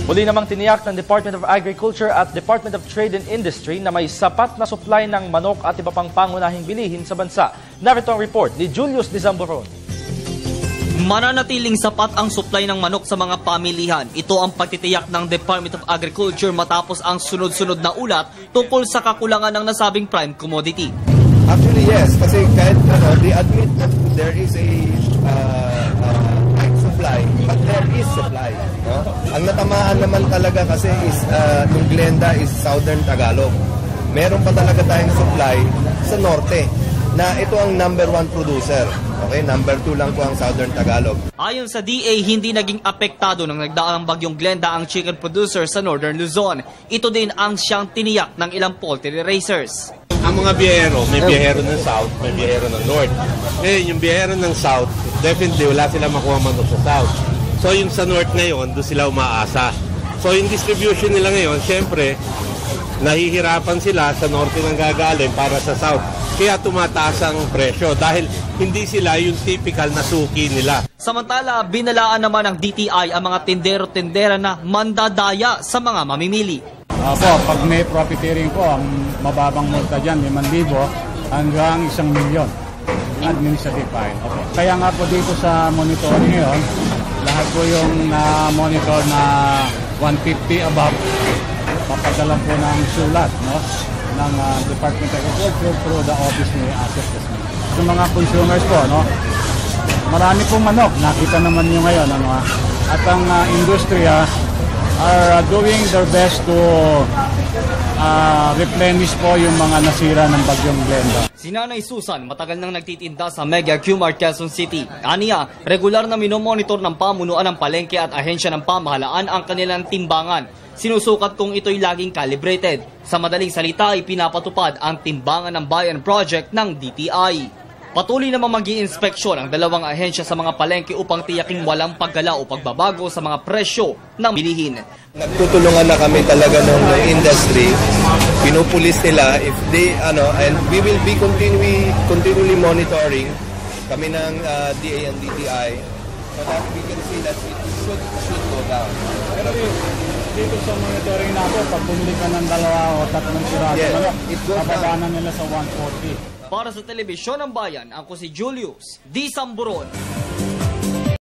Muli namang tiniyak ng Department of Agriculture at Department of Trade and Industry na may sapat na supply ng manok at iba pang pangunahing bilihin sa bansa. Narito ang report ni Julius Dizamboron. Mananatiling sapat ang supply ng manok sa mga pamilihan. Ito ang pagtitiyak ng Department of Agriculture matapos ang sunod-sunod na ulat tungkol sa kakulangan ng nasabing prime commodity. Actually, yes. Kasi kahit they admit that there is a supply, but there is supply. No? Ang natamaan naman talaga kasi is yung Glenda is Southern Tagalog. Meron pa talaga tayong supply sa norte na ito ang number 1 producer. Okay, number 2 lang po ang Southern Tagalog. Ayon sa DA, hindi naging apektado ng nagdaang bagyong Glenda ang chicken producer sa Northern Luzon. Ito din ang siyang tiniyak ng ilang poultry raisers. Ang mga biyahero, may biyahero ng South, may biyahero ng North. Ngayon, yung biyahero ng South, definitely wala sila makuha manok sa South. So yung sa North ngayon, doon sila umaasa. So yung distribution nila ngayon, syempre, nahihirapan sila sa Norte nang gagaling para sa South. Kaya tumataas ang presyo dahil hindi sila yung typical na suki nila. Samantala, binalaan naman ng DTI ang mga tindero-tindera na mandadaya sa mga mamimili. Pag may profiteering po, ang mababang multa dyan, 5,000 hanggang 1,000,000 administrative fine. Kaya nga po dito sa monitoring ngayon, lahat po yung monitor na 150 above, papadala po ng sulat, no? Ng Department of Agriculture through the office ni Asset Assessment. Sa mga consumers po, no? Marami pong manok, nakita naman nyo ngayon, ano? At ang industriya are doing their best to replenish po yung mga nasira ng bagyong Glenda. Si Nanay Susan matagal nang nagtitinda sa Mega Q-Mart, Quezon City. Aniya, regular na minomonitor ng pamunuan ng palengke at ahensya ng pamahalaan ang kanilang timbangan. Sinusukat kung ito'y laging calibrated. Sa madaling salita ay pinapatupad ang Timbangan ng Bayan Project ng DTI. Patuloy naman mag-i-inspeksyon ang dalawang ahensya sa mga palengke upang tiyaking walang paggala o pagbabago sa mga presyo ng bilihin. Nagtutulungan na kami talaga ng industry. Pinupulis nila if they and we will be continually monitoring kami ng DA and DTI so that we can see that it should go down. Pero dito sa monitoring natin, pag bumili ka ng 2 o 3 piraso, bababa nila sa 140. Para sa Telebisyon ng Bayan, ako si Julius Dizamboron.